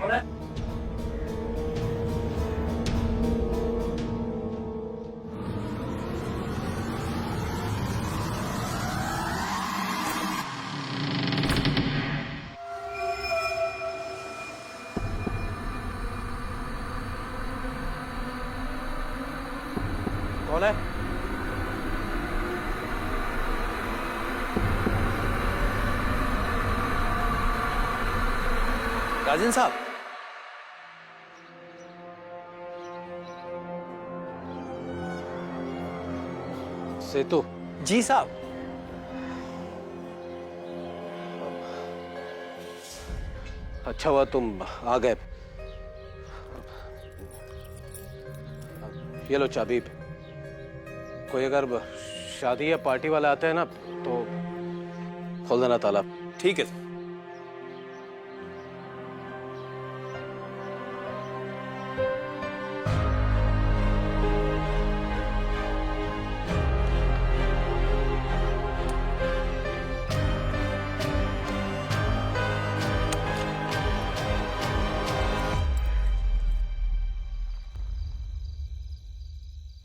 कौन है? राजन साहब, सेतु जी साहब। अच्छा हुआ तुम आ गए। ये लो चाबी। कोई अगर शादी या पार्टी वाले आते हैं ना तो खोल देना ताला। ठीक है।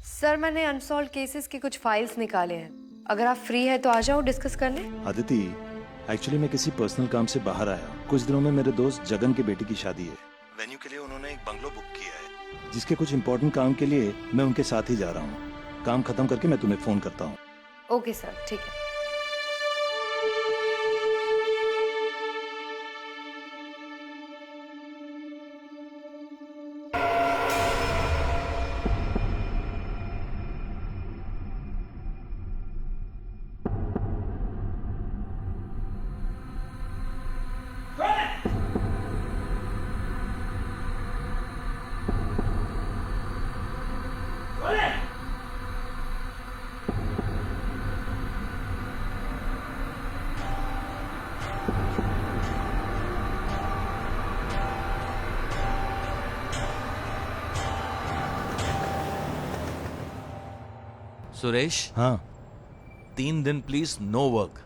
सर मैंने अनसॉल्व केसेस के कुछ फाइल्स निकाले हैं, अगर आप फ्री है तो आ जाओ डिस्कस करने। आदिति, एक्चुअली मैं किसी पर्सनल काम से बाहर आया। कुछ दिनों में मेरे दोस्त जगन की बेटी की शादी है। वेन्यू के लिए उन्होंने एक बंगलो बुक किया है, जिसके कुछ इंपॉर्टेंट काम के लिए मैं उनके साथ ही जा रहा हूँ। काम खत्म करके मैं तुम्हें फोन करता हूँ। ओके सर, ठीक है। सुरेश, हाँ 3 दिन प्लीज नो वर्क।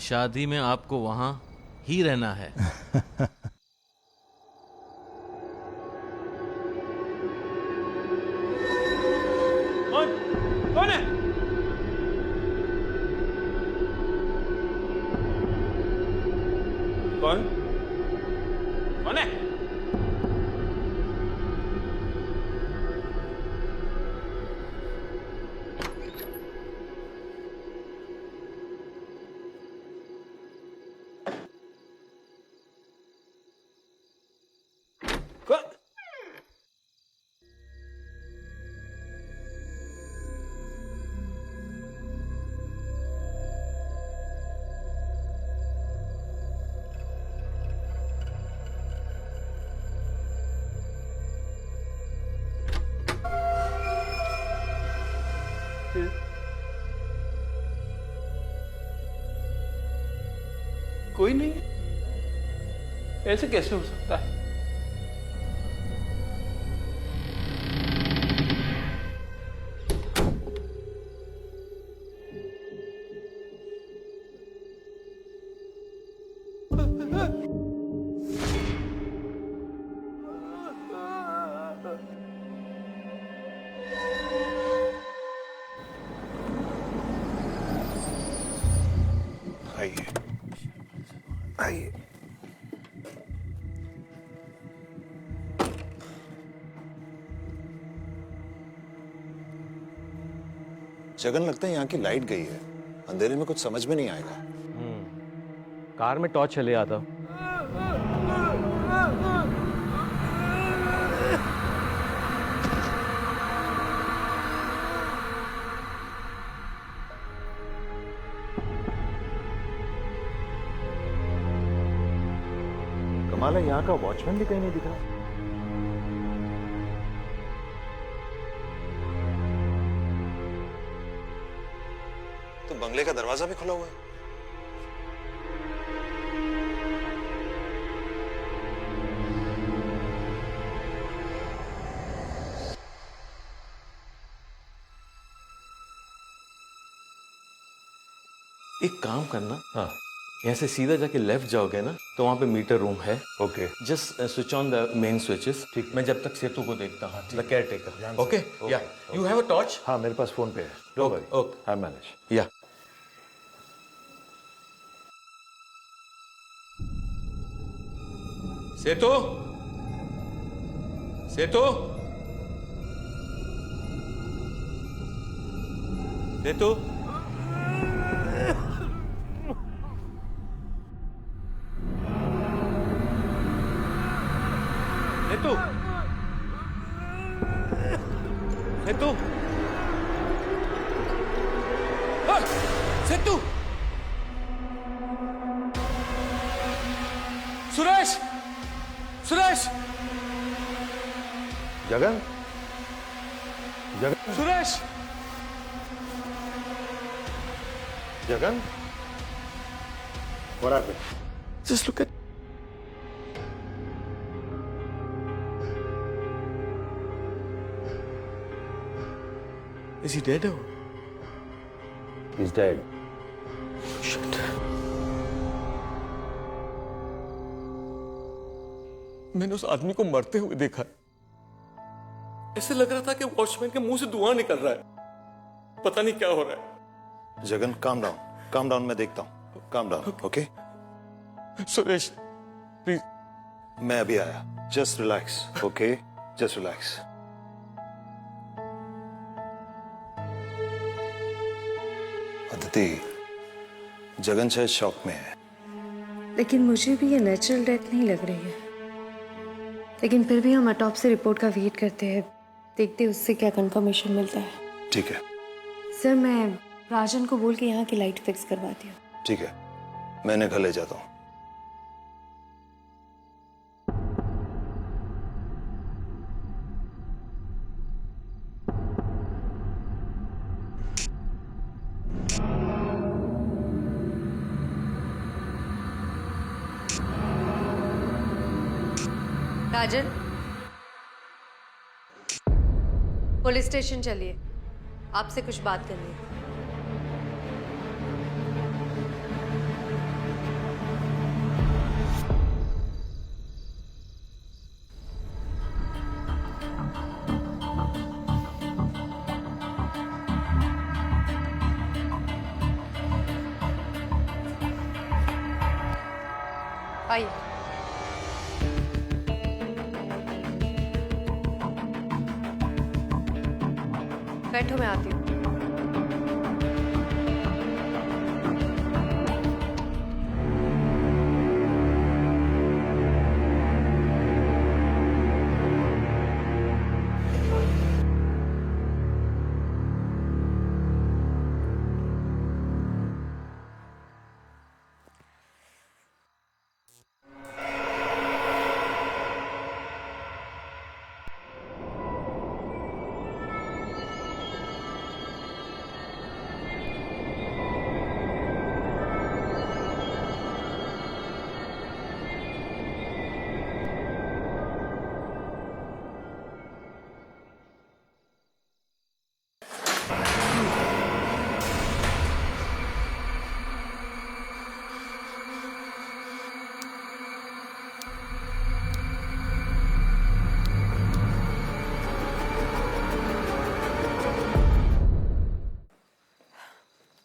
शादी में आपको वहां ही रहना है। कौन है? कौन? कौन है? कोई नहीं, ऐसे कैसे हो सकता है? आइए आइए। जगन, लगता है यहाँ की लाइट गई है। अंधेरे में कुछ समझ में नहीं आएगा। कार में टॉर्च चले आता। कमाल है, यहाँ का वॉचमैन भी कहीं नहीं दिखा। तो बंगले का दरवाजा भी खुला हुआ है। एक काम करना, हाँ, यहाँ से सीधा जाके लेफ्ट जाओगे ना तो वहाँ पे मीटर रूम है। Okay just switch on the main switches. ठीक, मैं जब तक सेतु को देखता हूँ, द केयर टेकर। ओके, या यू हैव अ टॉर्च? हाँ मेरे पास फोन पे है, don't worry, okay, I manage. या सेतु, सेतु, सेतु, सेतु, सेतु, सेतु, Suresh, Suresh, Jagan, Jagan, Suresh, Jagan, what happened? just look at. Is he dead or? He's dead. Shit. मैंने उस आदमी को मरते हुए देखा। ऐसे लग रहा था कि वॉचमैन के मुंह से धुआं निकल रहा है। पता नहीं क्या हो रहा है। जगन काम डाउन, मैं देखता हूँ। Calm down, okay? Suresh, please. मैं अभी आया। Just relax, okay? Just relax. Aditi, Jagan शायद शॉक में है। लेकिन मुझे भी ये नेचुरल डेथ नहीं लग रही है। लेकिन फिर भी हम ऑटोप्सी रिपोर्ट का वेट करते हैं, देखते हैं उससे क्या कंफर्मेशन मिलता है। ठीक है, सर मैं राजन को बोल के यहाँ की लाइट फिक्स करवाती हूँ। ठीक है, मैं इन्हें घर ले जाता हूँ। राजन, पुलिस स्टेशन चलिए, आपसे कुछ बात करनी है। आइए। बैठो, मैं आती हूँ।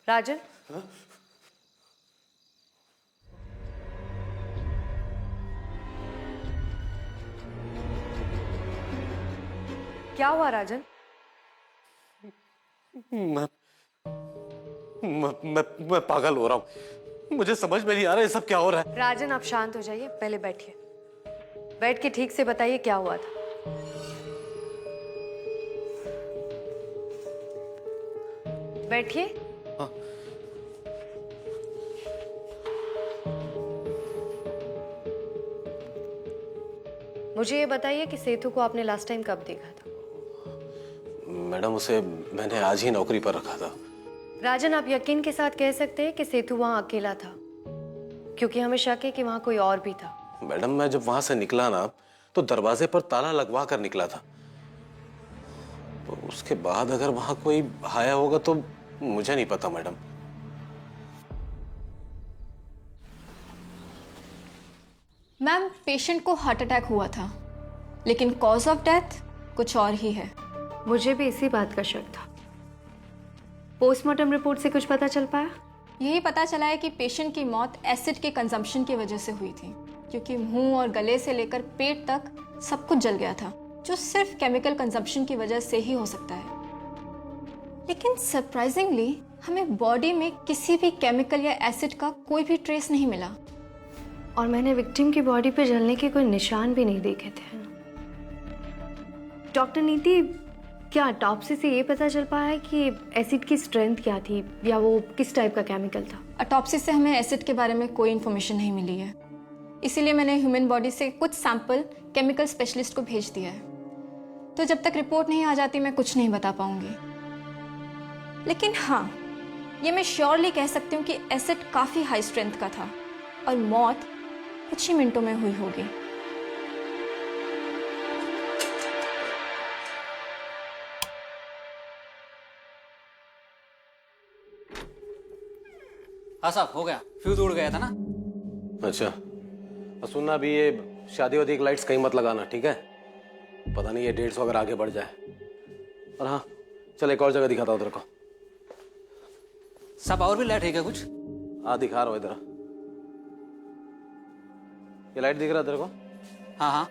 राजन, क्या हुआ राजन? मैं पागल हो रहा हूँ। मुझे समझ में नहीं आ रहा है सब क्या हो रहा है। राजन आप शांत हो जाइए, पहले बैठिए। बैठ के ठीक से बताइए क्या हुआ था। बैठिए। हाँ। मुझे ये बताइए कि सेतु को आपने लास्ट टाइम कब देखा था? मैडम उसे मैंने आज ही नौकरी पर रखा था। राजन आप यकीन के साथ कह सकते हैं कि सेतु वहां अकेला था, क्योंकि हमें शक है कि वहां कोई और भी था। मैडम मैं जब वहां से निकला ना तो दरवाजे पर ताला लगवा कर निकला था। तो उसके बाद अगर वहां कोई आया होगा तो मुझे नहीं पता मैडम। मैम, पेशेंट को हार्ट अटैक हुआ था, लेकिन कॉज ऑफ डेथ कुछ और ही है। मुझे भी इसी बात का शक था। पोस्टमार्टम रिपोर्ट से कुछ पता चल पाया? यही पता चला है कि पेशेंट की मौत एसिड के कंजम्पशन की वजह से हुई थी, क्योंकि मुंह और गले से लेकर पेट तक सब कुछ जल गया था, जो सिर्फ केमिकल कंजम्पशन की वजह से ही हो सकता है। लेकिन सरप्राइजिंगली हमें बॉडी में किसी भी केमिकल या एसिड का कोई भी ट्रेस नहीं मिला। और मैंने विक्टिम की बॉडी पे जलने के कोई निशान भी नहीं देखे थे। डॉक्टर नीति, क्या ऑटोप्सी से ये पता चल पाया है कि एसिड की स्ट्रेंथ क्या थी या वो किस टाइप का केमिकल था? ऑटोप्सी से हमें एसिड के बारे में कोई इन्फॉर्मेशन नहीं मिली है, इसीलिए मैंने ह्यूमन बॉडी से कुछ सैंपल केमिकल स्पेशलिस्ट को भेज दिया है। तो जब तक रिपोर्ट नहीं आ जाती मैं कुछ नहीं बता पाऊंगी। लेकिन हाँ, ये मैं श्योरली कह सकती हूँ कि एसिड काफ़ी हाई स्ट्रेंथ का था और मौत कुछ ही मिनटों में हुई होगी। हाँ साहब, हो गया। फ्यूज उड़ गया था ना। अच्छा, और सुनना भी, ये शादी वादी की लाइट्स कहीं मत लगाना, ठीक है? पता नहीं ये 150 अगर आगे बढ़ जाए। और हाँ, चल एक और जगह दिखाता हूँ तेरे को। साहब और भी लाइट है क्या कुछ? हाँ दिखा रहा हूँ इधर। ये लाइट दिख रहा है तेरे को? हाँ हाँ।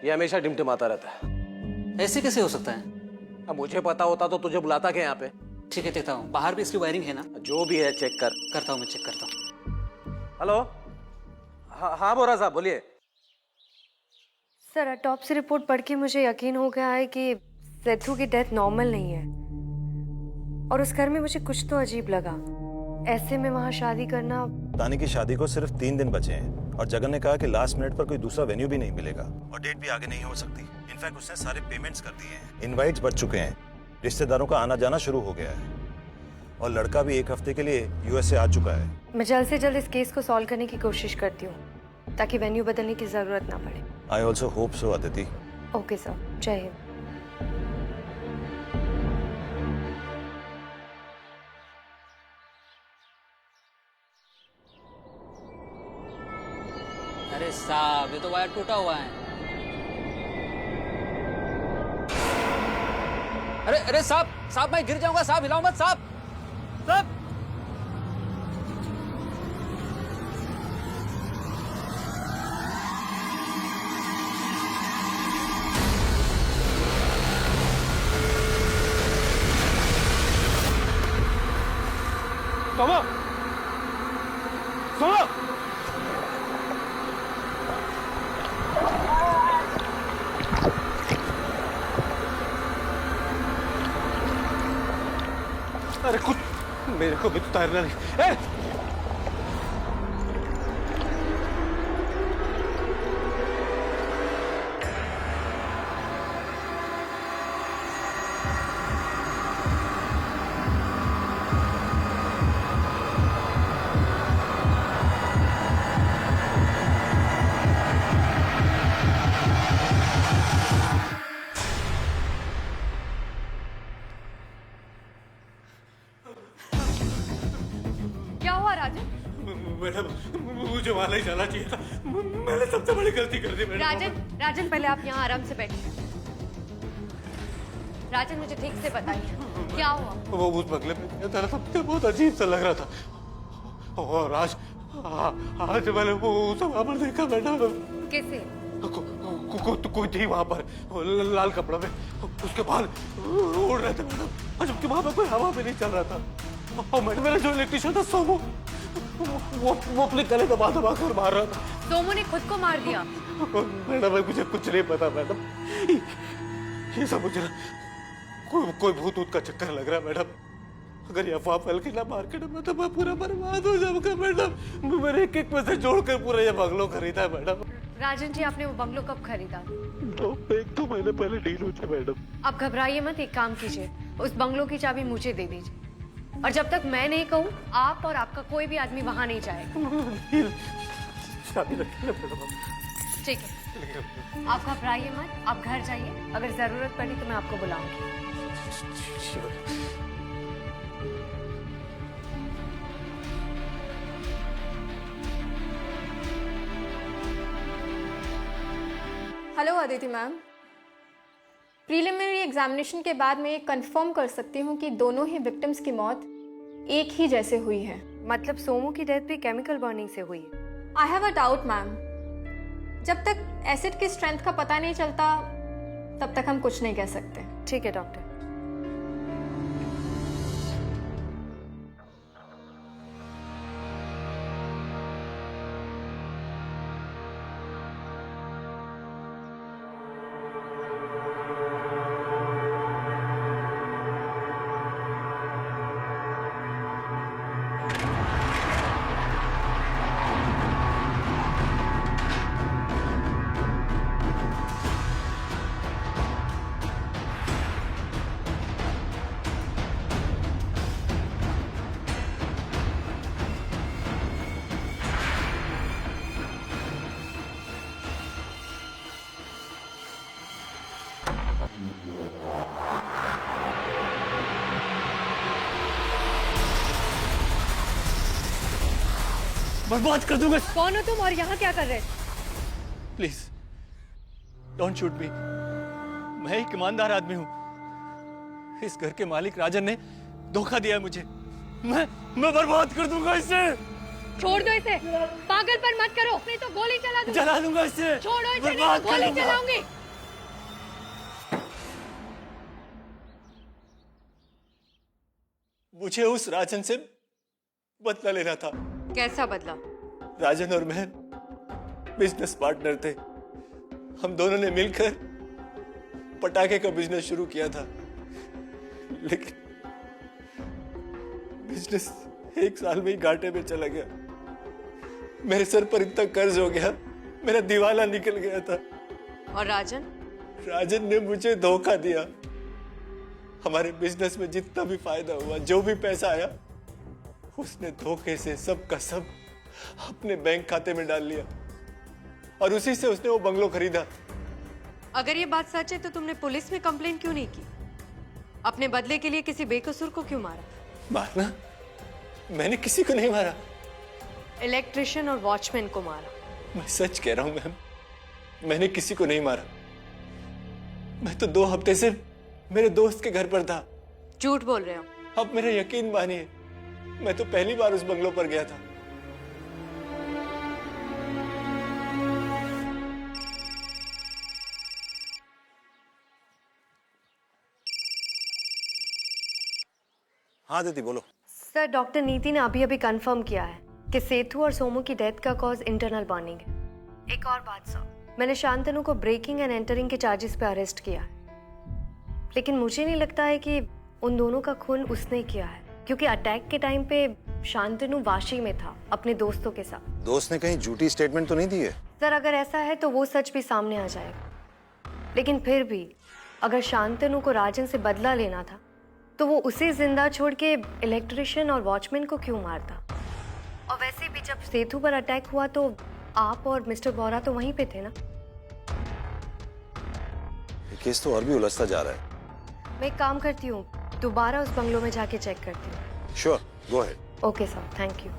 ये हमेशा टिमटिमाता रहता है। ऐसे कैसे हो सकता है? अब मुझे पता होता तो तुझे बुलाता क्या यहाँ पे? ठीक है, देखता हूँ। बाहर भी इसकी वायरिंग है ना? जो भी है चेक कर। करता हूँ, मैं चेक करता हूँ। हेलो, हाँ बोरा साहब बोलिए। सर, ऑटोप्सी रिपोर्ट पढ़ के मुझे यकीन हो गया है कि सेथु की डेथ नॉर्मल नहीं है। और उस घर में मुझे कुछ तो अजीब लगा। ऐसे में वहाँ शादी करना। तानी की शादी को सिर्फ 3 दिन बचे हैं और जगन ने कहा कि लास्ट मिनट पर कोई दूसरा वेन्यू भी नहीं मिलेगा और डेट भी आगे नहीं हो सकती। इनफैक्ट उसने सारे पेमेंट्स कर दिए हैं, इनवाइट्स बढ़ चुके हैं, रिश्तेदारों का आना जाना शुरू हो गया है और लड़का भी 1 हफ्ते के लिए यूएस से आ चुका है। मैं जल्द से जल्द इस केस को सॉल्व करने की कोशिश करती हूँ ताकि वेन्यू बदलने की जरूरत ना पड़े। I also hope so Aditi. Okay sir, जय हिंद। अरे साहब, ये तो वायर टूटा हुआ है। अरे साहब मैं गिर जाऊंगा साहब, हिलाओ मत साहब। साहब सोमा, सोमा, अरे कुछ मेरे को भी तो तैरना नहीं। क्या हुआ राजन? मैडम, मुझे वहां नहीं जाना चाहिए था। मैंने सबसे बड़ी गलती कर दी मैडम। राजन पहले आप यहाँ आराम से बैठिए। राजन, मुझे ठीक से बताइए क्या हुआ? वो उस बंगले में गया था, सबसे बहुत अजीब सा लग रहा था। और आज मैंने वो उसे वहां पर देखा मैडम। कैसे? कोई थी वहां पर लाल कपड़ा में, उसके बाल उड़ रहे थे मैडम, और जबकि वहां पर कोई हवा भी नहीं चल रहा था। और मैडम, मेरा जो इलेक्ट्रिशियन था सोमू, वो अपने गले दबा कर मार रहा था। सोमू ने खुद को मार दिया? मैडम मुझे कुछ नहीं पता मैडम, ये सब मुझे कोई भूत का चक्कर लग रहा है मैडम। अगर ये अफवाह फैल गई ना मार्केट में तो मैं पूरा बर्बाद हो जाऊंगा मैडम। मैंने एक पैसे जोड़कर पूरा ये बंगलो खरीदा है मैडम। राजन जी, आपने वो बंगलो कब खरीदा? 1-2 महीने पहले डील हुई थी मैडम। आप घबराइए मत, एक काम कीजिए, उस बंगलो की चाबी मुझे दे दीजिए और जब तक मैं नहीं कहूँ आप और आपका कोई भी आदमी वहां नहीं जाएगा। शादी रखी है मैडम। ठीक है, आप घबराइए मत, आप घर जाइए, अगर जरूरत पड़ी तो मैं आपको बुलाऊंगी। Hello Aditi ma'am. Preliminary examination के बाद मैं ये कंफर्म कर सकती हूँ कि दोनों ही विक्टिम्स की मौत एक ही जैसे हुई है। मतलब सोमू की डेथ भी केमिकल बर्निंग से हुई है? I have a doubt ma'am. जब तक एसिड की स्ट्रेंथ का पता नहीं चलता तब तक हम कुछ नहीं कह सकते। ठीक है डॉक्टर। बर्बाद कर दूंगा। कौन हो तुम और यहाँ क्या कर रहे? प्लीज डोंट शूट मी। मैं एक ईमानदार आदमी हूँ। इस घर के मालिक राजन ने धोखा दिया है मुझे। मैं बर्बाद कर दूंगा इसे। छोड़ दो इसे, पागल पर मत करो, नहीं तो गोली चला दूंगी। जला दूंगा इसे। छोड़ो इसे, नहीं बर्बाद तो कर गोली दूंगा। चलाऊंगी। मुझे उस राजन से बदला लेना था। कैसा बदला? राजन और मैं बिजनेस पार्टनर थे। हम दोनों ने मिलकर पटाखे का बिजनेस शुरू किया था, लेकिन बिजनेस 1 साल में ही घाटे में चला गया। मेरे सर पर इतना कर्ज हो गया, मेरा दिवाला निकल गया था। और राजन? राजन ने मुझे धोखा दिया। हमारे बिजनेस में जितना भी फायदा हुआ, जो भी पैसा आया, उसने धोखे से सब का सब अपने बैंक खाते में डाल लिया और उसी से उसने वो बंगलो खरीदा। अगर ये बात सच है तो तुमने पुलिस में कंप्लेन क्यों नहीं की? अपने बदले के लिए किसी बेकसूर को क्यों मारा? मारना? मैंने किसी को नहीं मारा। इलेक्ट्रिशियन और वॉचमैन को मारा। मैं सच कह रहा हूं मैम, मैंने किसी को नहीं मारा। मैं तो 2 हफ्ते से मेरे दोस्त के घर पर था। झूठ बोल रहे हो। अब मेरा यकीन मानिए, मैं तो पहली बार उस बंगलो पर गया था। हाँ दीदी बोलो। सर, डॉक्टर नीति ने अभी अभी कंफर्म किया है कि सेतु और सोमू की डेथ का कॉज इंटरनल बर्निंग है। एक और बात सर, मैंने शांतनु को ब्रेकिंग एंड एंटरिंग के चार्जेस पे अरेस्ट किया है, लेकिन मुझे नहीं लगता है कि उन दोनों का खून उसने किया है, क्योंकि अटैक के टाइम पे शांतनु वाशी में था अपने दोस्तों के साथ। दोस्त ने कहीं झूठी स्टेटमेंट तो नहीं दी है? सर, अगर ऐसा है तो वो सच भी सामने आ जाएगा, लेकिन फिर भी अगर शांतनु को राजन से बदला लेना था तो वो उसे जिंदा छोड़ के इलेक्ट्रिशियन और वॉचमैन को क्यों मारता? और वैसे भी जब सेतु पर अटैक हुआ तो आप और मिस्टर बोरा तो वहीं पे थे ना? ये केस तो और भी उलझता जा रहा है। मैं एक काम करती हूँ, दोबारा उस बंगलो में जाके चेक करती हूँ। Sure, go ahead. Okay sir, thank you.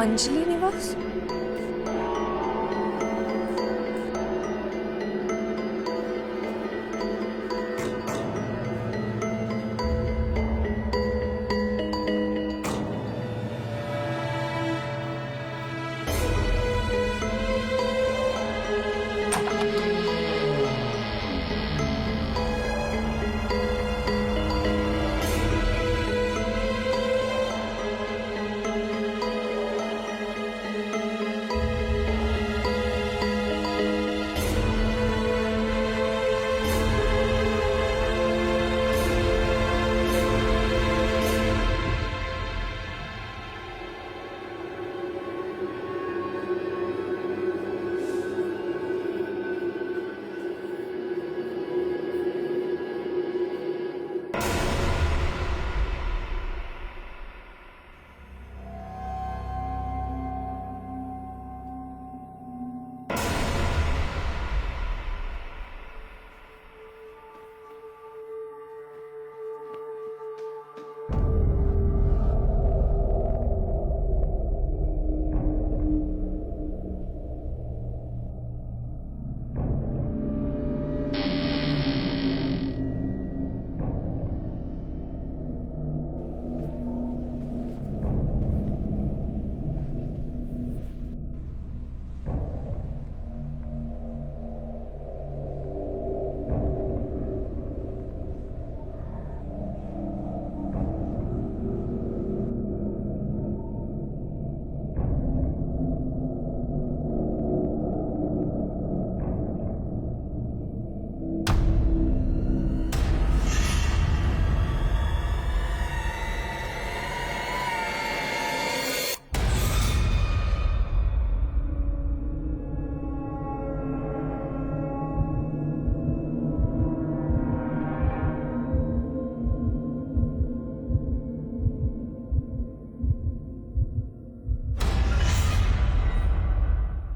Anjali निवास?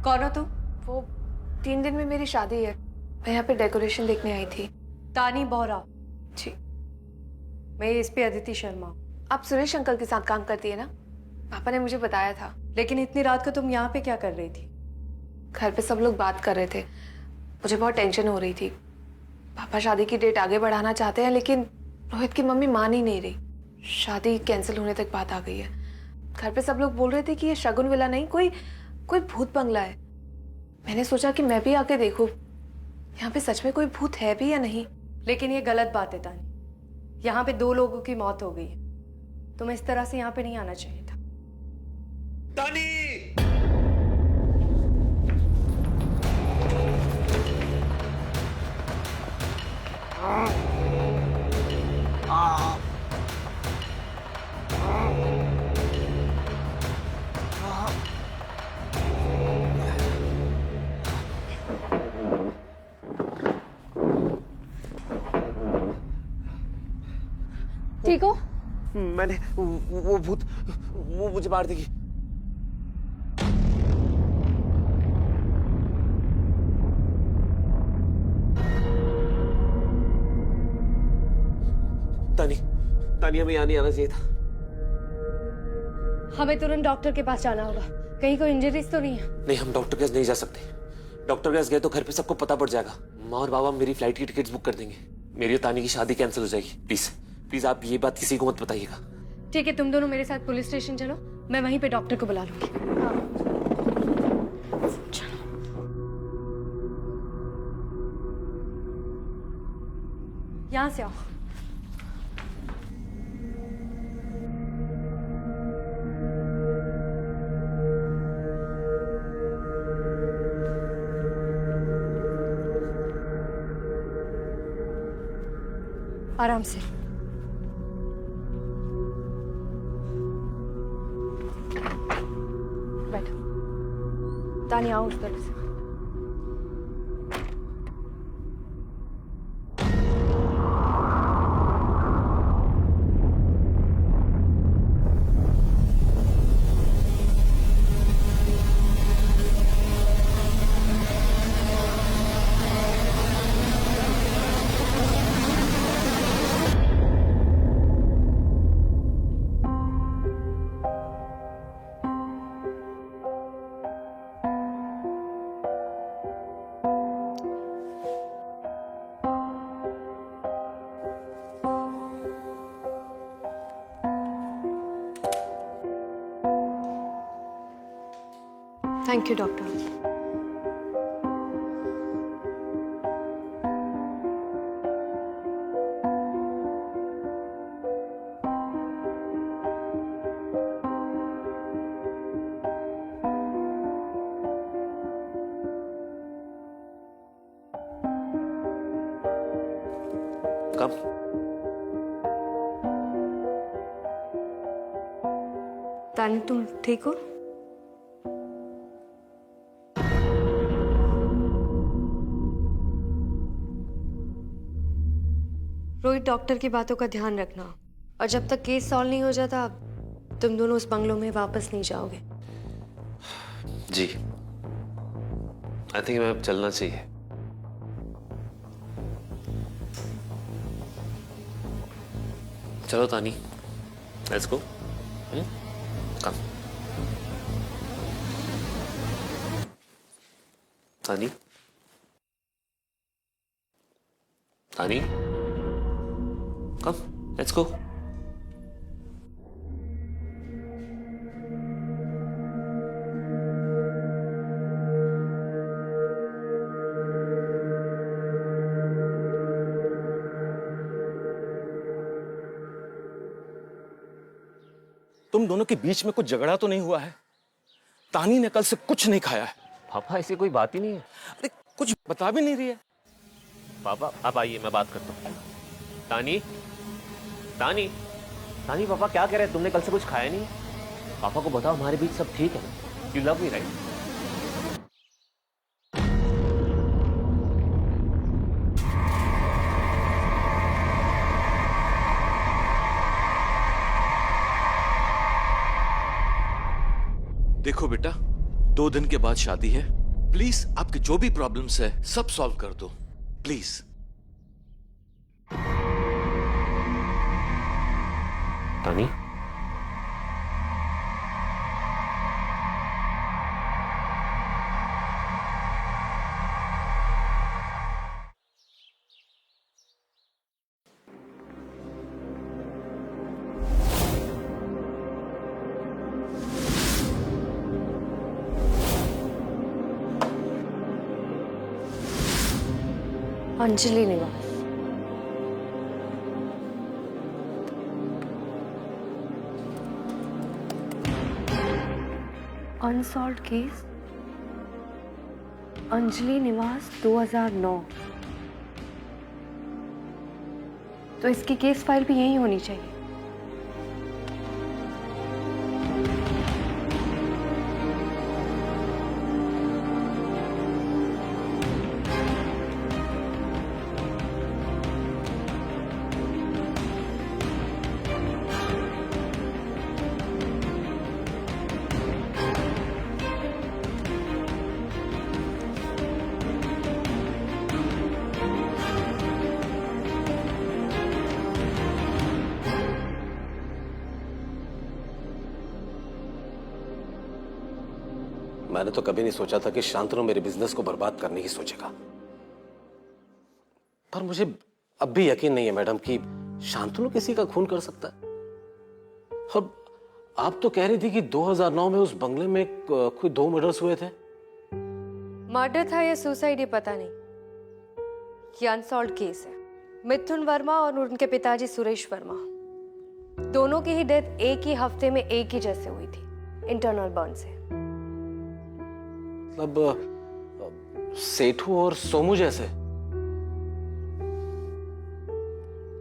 कौन हो तुम? वो 3 दिन में मेरी शादी है, मैं यहाँ पे डेकोरेशन देखने आई थी। तानी बोहरा। जी। मैं इस पे अदिति शर्मा। आप सुरेश अंकल के साथ काम करती है ना? पापा ने मुझे बताया था। लेकिन इतनी रात को तुम यहाँ पे क्या कर रही थी? घर पे सब लोग बात कर रहे थे, मुझे बहुत टेंशन हो रही थी। पापा शादी की डेट आगे बढ़ाना चाहते हैं, लेकिन रोहित की मम्मी मान ही नहीं रही। शादी कैंसिल होने तक बात आ गई है। घर पे सब लोग बोल रहे थे कि ये शगुन विला नहीं, कोई भूत बंगला है। मैंने सोचा कि मैं भी आके देखूं, यहाँ पे सच में कोई भूत है भी या नहीं। लेकिन ये गलत बात है तानी। यहाँ पे 2 लोगों की मौत हो गई है। तुम्हें इस तरह से यहाँ पे नहीं आना चाहिए था। तानी! ठीक हो? मैंने वो भूत वो मुझे मार देगी। तानी हमें यहाँ नहीं आना चाहिए था। हमें तुरंत डॉक्टर के पास जाना होगा। कहीं कोई इंजरीज तो नहीं है? नहीं, हम डॉक्टर के पास नहीं जा सकते। डॉक्टर के पास गए तो घर पे सबको पता पड़ जाएगा। माँ और बाबा मेरी फ्लाइट की टिकट्स बुक कर देंगे। मेरी और तानी की शादी कैंसिल हो जाएगी। प्लीज प्लीज आप ये बात किसी को मत बताइएगा। ठीक है, तुम दोनों मेरे साथ पुलिस स्टेशन चलो, मैं वहीं पे डॉक्टर को बुला लूंगी। चलो। यहाँ से आओ। आराम से। बैठो। तानी आओ उस तरफ से। Thank you doctor. कब? तानी तुम ठीक हो? रोहित, डॉक्टर की बातों का ध्यान रखना, और जब तक केस सॉल्व नहीं हो जाता तुम दोनों उस बंगलों में वापस नहीं जाओगे। जी, आई थिंक मैं अब चलना चाहिए। चलो तानी, लेट्स गो। कम। तानी, तानी, कम, लेट्स गो। तुम दोनों के बीच में कुछ झगड़ा तो नहीं हुआ है? तानी ने कल से कुछ नहीं खाया है। पापा ऐसी कोई बात ही नहीं है। अरे कुछ बता भी नहीं रही है। पापा आप आइए, मैं बात करता हूँ। तानी, तानी, तानी, पापा क्या कह रहे हैं? तुमने कल से कुछ खाया नहीं? पापा को बताओ हमारे बीच सब ठीक है ना? You love me right? देखो बेटा, 2 दिन के बाद शादी है। प्लीज आपके जो भी प्रॉब्लम्स है सब सॉल्व कर दो प्लीज। तानी, अंजलि निवास। अनसॉल्व्ड केस, अंजलि निवास 2009। तो इसकी केस फाइल भी यही होनी चाहिए। मैंने तो कभी नहीं सोचा था कि शांतनु मेरे बिजनेस को बर्बाद करने की सोचेगा, पर मुझे अब भी यकीन नहीं है मैडम कि शांतनु किसी का खून कर सकता है। और आप तो कह रही थी कि 2009 में उस बंगले में कोई 2 मर्डर्स हुए थे। मर्डर था या सुसाइड ये पता नहीं, ये अनसॉल्व्ड केस है। मिथुन वर्मा और उनके पिताजी सुरेश वर्मा, दोनों की ही डेथ एक ही हफ्ते में एक ही जैसे हुई थी, इंटरनल बर्न से। मतलब सेठू और सोमू जैसे?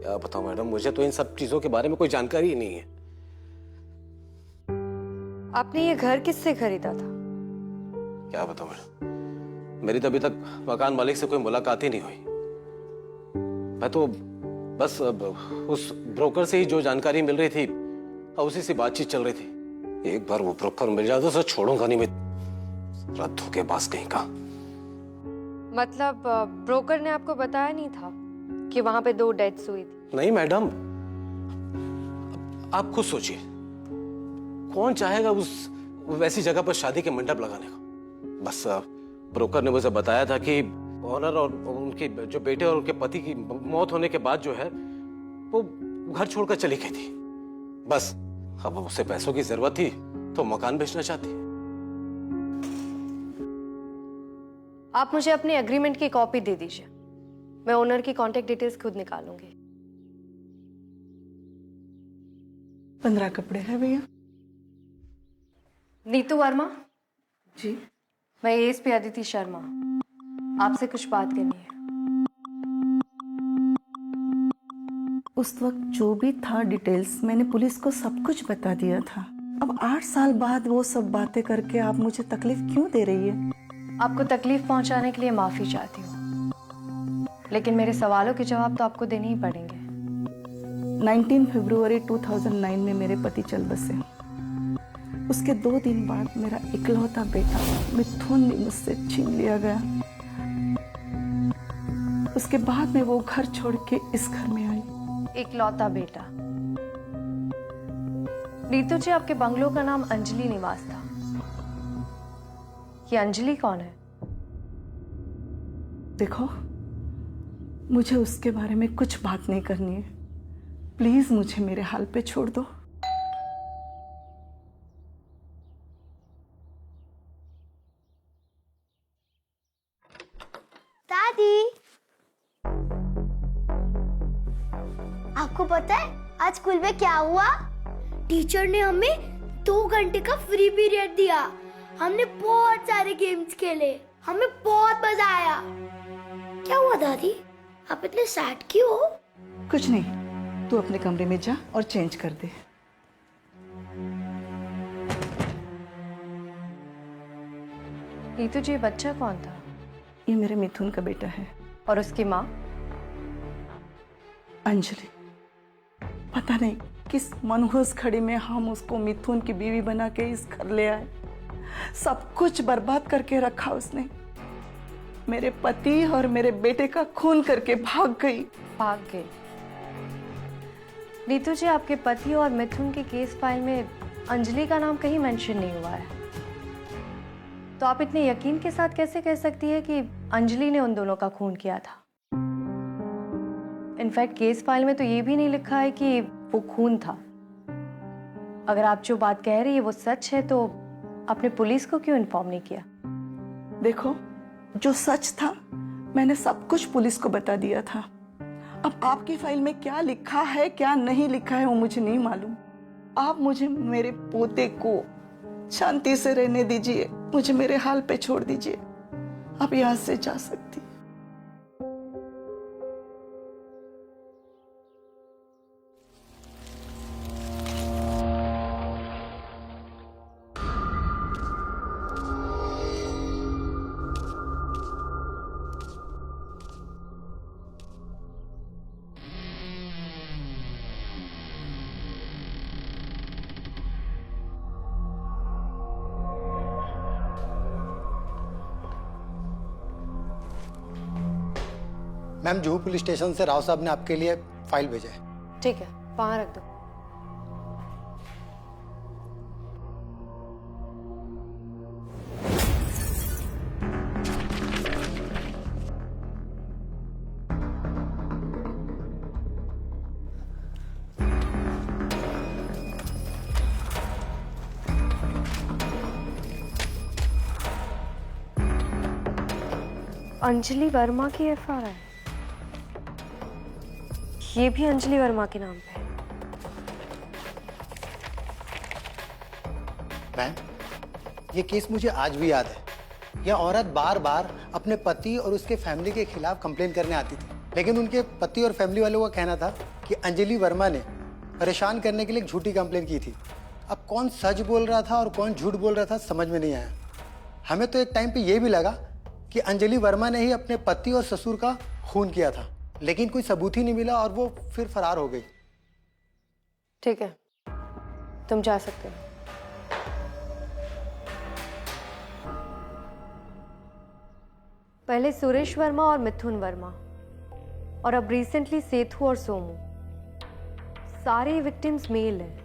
क्या बताऊं मैडम, मुझे तो इन सब चीजों के बारे में कोई जानकारी ही नहीं है। आपने ये घर किससे खरीदा था? क्या बताऊं मैडम, मेरी तो अभी तक मकान मालिक से कोई मुलाकात ही नहीं हुई। मैं तो बस उस ब्रोकर से ही जो जानकारी मिल रही थी उसी से बातचीत चल रही थी। एक बार वो ब्रोकर मिल जाता तो छोड़ूंगा नहीं मैं, रद्द होके पास कहीं का। मतलब ब्रोकर ने आपको बताया नहीं था कि वहां पे 2 डेथ्स हुई थी? नहीं मैडम, आप खुद सोचिए, कौन चाहेगा उस वैसी जगह पर शादी के मंडप लगाने को। बस ब्रोकर ने मुझे बताया था कि ऑनर और उनके जो बेटे और उनके पति की मौत होने के बाद जो है वो घर छोड़कर चली गई थी। बस अब उसे पैसों की जरूरत थी तो मकान बेचना चाहती है। आप मुझे अपनी एग्रीमेंट की कॉपी दे दीजिए, मैं ओनर की कांटेक्ट डिटेल्स खुद निकालूंगी। 15 कपड़े हैं भैया। नीतू वर्मा जी, मैं एएसपी अदिति शर्मा, आपसे कुछ बात करनी है। उस वक्त जो भी था डिटेल्स मैंने पुलिस को सब कुछ बता दिया था। अब 8 साल बाद वो सब बातें करके आप मुझे तकलीफ क्यों दे रही है? आपको तकलीफ पहुंचाने के लिए माफी चाहती हूँ, लेकिन मेरे सवालों के जवाब तो आपको देने ही पड़ेंगे। 19 फरवरी 2009 में मेरे पति चल बसे। उसके 2 दिन बाद मेरा इकलौता बेटा मिथुन ने मुझसे छीन लिया गया। उसके बाद में वो घर छोड़ के इस घर में आई। इकलौता बेटा? नीतू जी, आपके बंगलो का नाम अंजलि निवास था। ये अंजलि कौन है? देखो, मुझे उसके बारे में कुछ बात नहीं करनी है। प्लीज मुझे मेरे हाल पे छोड़ दो। दादी, आपको पता है आज स्कूल में क्या हुआ? टीचर ने हमें 2 घंटे का फ्री पीरियड दिया। हमने बहुत सारे गेम्स खेले, हमें बहुत मजा आया। क्या हुआ दादी, आप इतने सैड क्यों हो? कुछ नहीं, तू अपने कमरे में जा और चेंज कर दे। नीतू जी, बच्चा कौन था? ये मेरे मिथुन का बेटा है। और उसकी माँ? अंजलि। पता नहीं किस मनहूस घड़ी में हम उसको मिथुन की बीवी बना के इस घर ले आए। सब कुछ बर्बाद करके रखा उसने। मेरे पति और मेरे बेटे का खून करके भाग गई। भाग गए? नीतू जी, आपके पति और मिथुन के केस फाइल में अंजलि का नाम कहीं मेंशन नहीं हुआ है, तो आप इतने यकीन के साथ कैसे कह सकती है कि अंजलि ने उन दोनों का खून किया था? इनफैक्ट केस फाइल में तो ये भी नहीं लिखा है कि वो खून था। अगर आप जो बात कह रही है वो सच है तो आपने पुलिस को क्यों इन्फॉर्म नहीं किया? देखो, जो सच था मैंने सब कुछ पुलिस को बता दिया था। अब आपकी फाइल में क्या लिखा है क्या नहीं लिखा है वो मुझे नहीं मालूम। आप मुझे मेरे पोते को शांति से रहने दीजिए, मुझे मेरे हाल पे छोड़ दीजिए। आप यहाँ से जा सकती हैं। मैम, जुहू पुलिस स्टेशन से राव साहब ने आपके लिए फाइल भेजा है। ठीक है, वहां रख दो। अंजलि वर्मा की एफआईआर है। ये भी अंजलि वर्मा के नाम पे है। मैम, ये केस मुझे आज भी याद है। यह औरत बार बार अपने पति और उसके फैमिली के खिलाफ कंप्लेन करने आती थी, लेकिन उनके पति और फैमिली वालों का कहना था कि अंजलि वर्मा ने परेशान करने के लिए एक झूठी कंप्लेन की थी। अब कौन सच बोल रहा था और कौन झूठ बोल रहा था समझ में नहीं आया। हमें तो एक टाइम पे ये भी लगा कि अंजलि वर्मा ने ही अपने पति और ससुर का खून किया था, लेकिन कोई सबूत ही नहीं मिला और वो फिर फरार हो गई। ठीक है, तुम जा सकते हो। पहले सुरेश वर्मा और मिथुन वर्मा, और अब रिसेंटली सेतु और सोमू, सारे विक्टिम्स मेल हैं।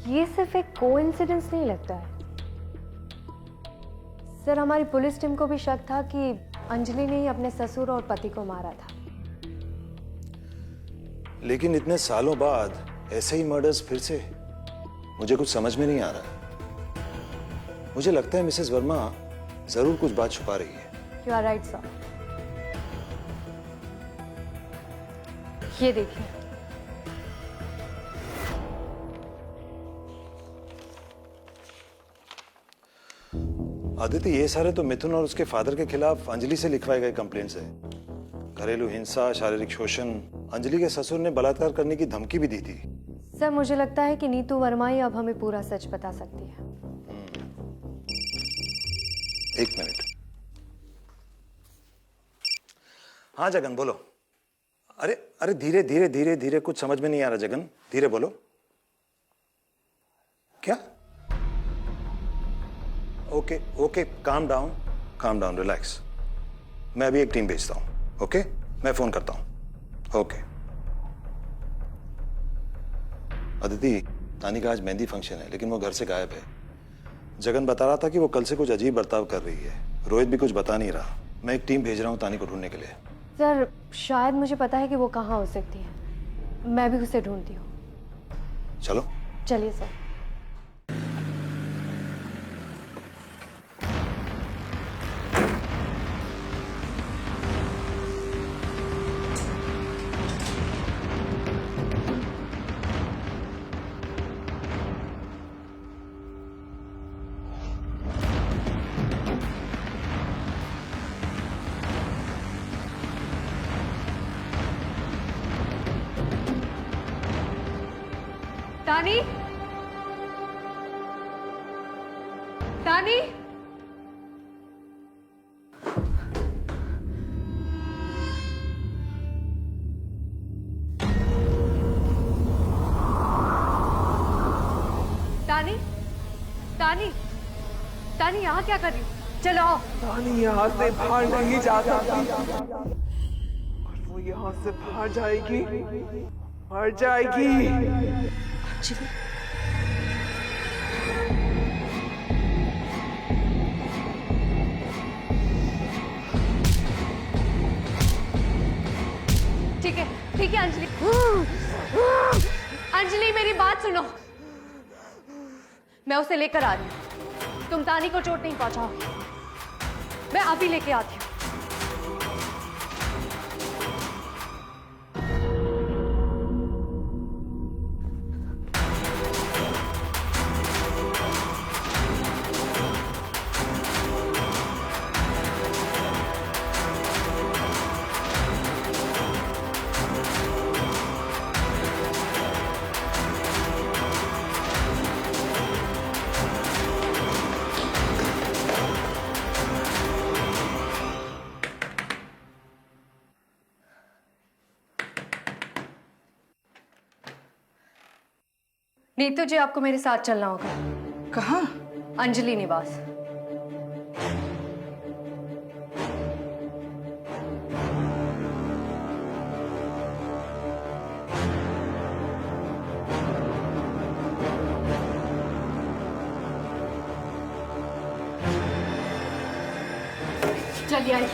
ये सिर्फ एक कोइंसिडेंस नहीं लगता है सर। हमारी पुलिस टीम को भी शक था कि अंजलि ने ही अपने ससुर और पति को मारा था। लेकिन इतने सालों बाद ऐसे ही मर्डर्स फिर से, मुझे कुछ समझ में नहीं आ रहा। मुझे लगता है मिसेस वर्मा जरूर कुछ बात छुपा रही है। You are right sir. ये देखिए, आदित्य, ये सारे तो मिथुन और उसके फादर के खिलाफ अंजलि से लिखवाए गए कंप्लेंट्स है। घरेलू हिंसा, शारीरिक शोषण, अंजलि के ससुर ने बलात्कार करने की धमकी भी दी थी। सर मुझे लगता है कि नीतू वर्मा ही अब हमें पूरा सच बता सकती है। एक मिनट। हाँ जगन, बोलो। अरे अरे, धीरे धीरे धीरे धीरे, कुछ समझ में नहीं आ रहा जगन, धीरे बोलो। क्या? Okay okay, calm down, relax. मैं अभी एक टीम भेजता हूं। ओके, मैं फोन करता हूं। ओके। अदिति, नानी का आज मेहंदी फंक्शन है, लेकिन वो घर से गायब है। जगन बता रहा था कि वो कल से कुछ अजीब बर्ताव कर रही है। रोहित भी कुछ बता नहीं रहा। मैं एक टीम भेज रहा हूं तानी को ढूंढने के लिए। सर शायद मुझे पता है कि वो कहाँ हो सकती है, मैं भी उसे ढूंढती हूँ। चलो चलिए सर। तानी, तानी, तानी, तानी, तानी यहाँ क्या कर रही हो? चलो आओ। तानी यहाँ से बाहर नहीं जा सकती और वो यहाँ से बाहर जाएगी, मर जाएगी। अंजलि, ठीक है अंजलि। अंजलि मेरी बात सुनो, मैं उसे लेकर आ रही हूँ। तुम तानी को चोट नहीं पहुंचाओगे, मैं अभी लेके आती हूँ। नीतू जी, आपको मेरे साथ चलना होगा। कहाँ? अंजलि निवास। चलिए आइए।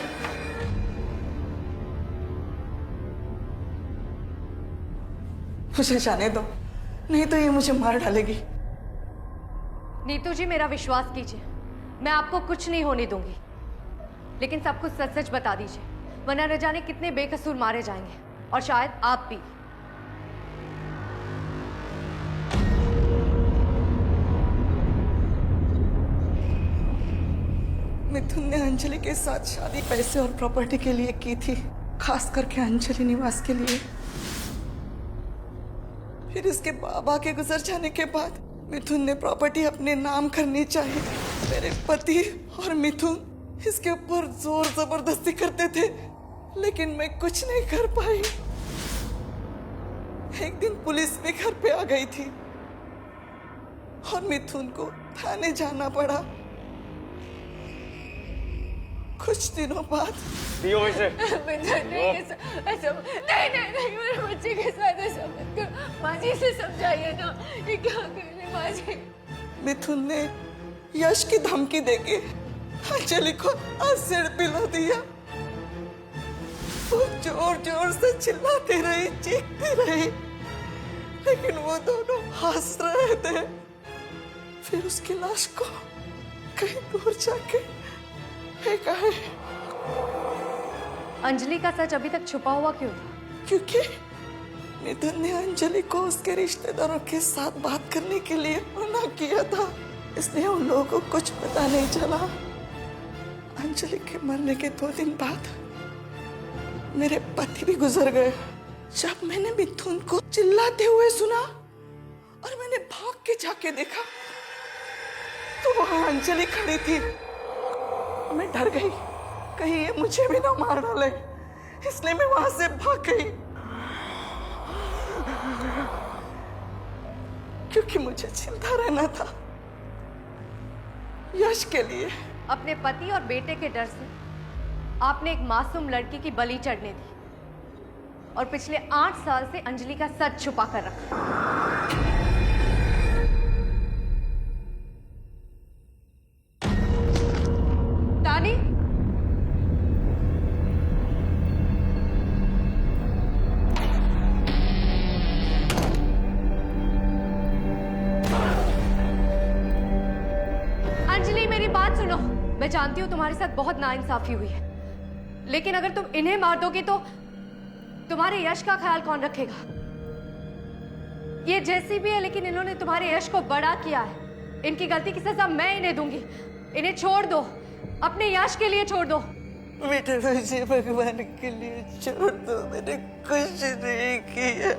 मुझे जाने दो, नहीं तो ये मुझे मार डालेगी। नीतू जी, मेरा विश्वास कीजिए, मैं आपको कुछ नहीं होने दूंगी, लेकिन सब कुछ सच सच बता दीजिए, वरना न जाने कितने बेकसूर मारे जाएंगे, और शायद आप भी। मिथुन ने अंजलि के साथ शादी पैसे और प्रॉपर्टी के लिए की थी, खास करके अंजलि निवास के लिए। फिर इसके बाबा के गुजर जाने के बाद मिथुन ने प्रॉपर्टी अपने नाम करनी चाहिए। मेरे पति और मिथुन इसके ऊपर जोर जबरदस्ती करते थे, लेकिन मैं कुछ नहीं कर पाई। एक दिन पुलिस भी घर पे आ गई थी और मिथुन को थाने जाना पड़ा। कुछ दिनों बाद नहीं, मेरे बच्चे के साथ ऐसा मत करो। माँ जी से समझाइए ना, ये क्या कर रहे माँ जी? मिथुन ने यश की धमकी देके अंजलि को एसिड पिला दिया। वो जोर जोर से चिल्लाती रही, चीखती रही, लेकिन वो दोनों हंस रहे थे। फिर उसकी लाश को कहीं दूर जाके फेंका है। अंजलि का सच अभी तक छुपा हुआ क्यों था? क्योंकि मिथुन ने अंजलि को उसके रिश्तेदारों के साथ बात करने के लिए मना किया था, इसलिए उन लोगों को कुछ पता नहीं चला। अंजलि के मरने के 2 दिन बाद मेरे पति भी गुजर गए। जब मैंने मिथुन को चिल्लाते हुए सुना और मैंने भाग के जाके देखा तो वहां अंजलि खड़ी थी। मैं डर गई, कहीं ये मुझे भी ना मार डाले, इसलिए मैं वहां से भाग गई, क्योंकि मुझे चिंता रहना था यश के लिए। अपने पति और बेटे के डर से आपने एक मासूम लड़की की बलि चढ़ने दी और पिछले 8 साल से अंजलि का सच छुपा कर रखा। तानी, अंजलि मेरी बात सुनो। मैं जानती हूँ तुम्हारे साथ बहुत नाइंसाफी हुई है, लेकिन अगर तुम इन्हें मार दोगी तो तुम्हारे यश का ख्याल कौन रखेगा? ये जैसी भी है, लेकिन इन्होंने तुम्हारे यश को बड़ा किया है। इनकी गलती की सजा मैं इन्हें दूंगी। इन्हें छोड़ दो, अपने यश के लिए छोड़ दो। बेटे मुझे भगवान के लिए छोड़ दो, मैंने कुछ नहीं किया।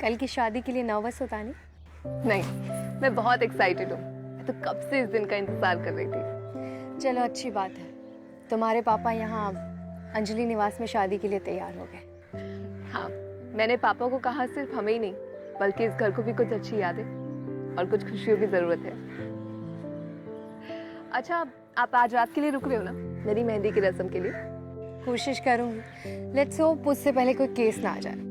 कल की शादी के लिए नर्वस होता नहीं? नहीं, मैं बहुत एक्साइटेड हूँ। मैं तो कब से इस दिन का इंतजार कर रही थी। चलो अच्छी बात है, तुम्हारे पापा यहाँ अंजलि निवास में शादी के लिए तैयार हो गए। हाँ, मैंने पापा को कहा सिर्फ हमें ही नहीं बल्कि इस घर को भी कुछ अच्छी यादें और कुछ खुशियों की जरूरत है। अच्छा, आप आज रात के लिए रुक रहे हो ना मेरी मेहंदी की रस्म के लिए? कोशिश करूंगी। लेट्स होप उससे पहले कोई केस ना आ जाए।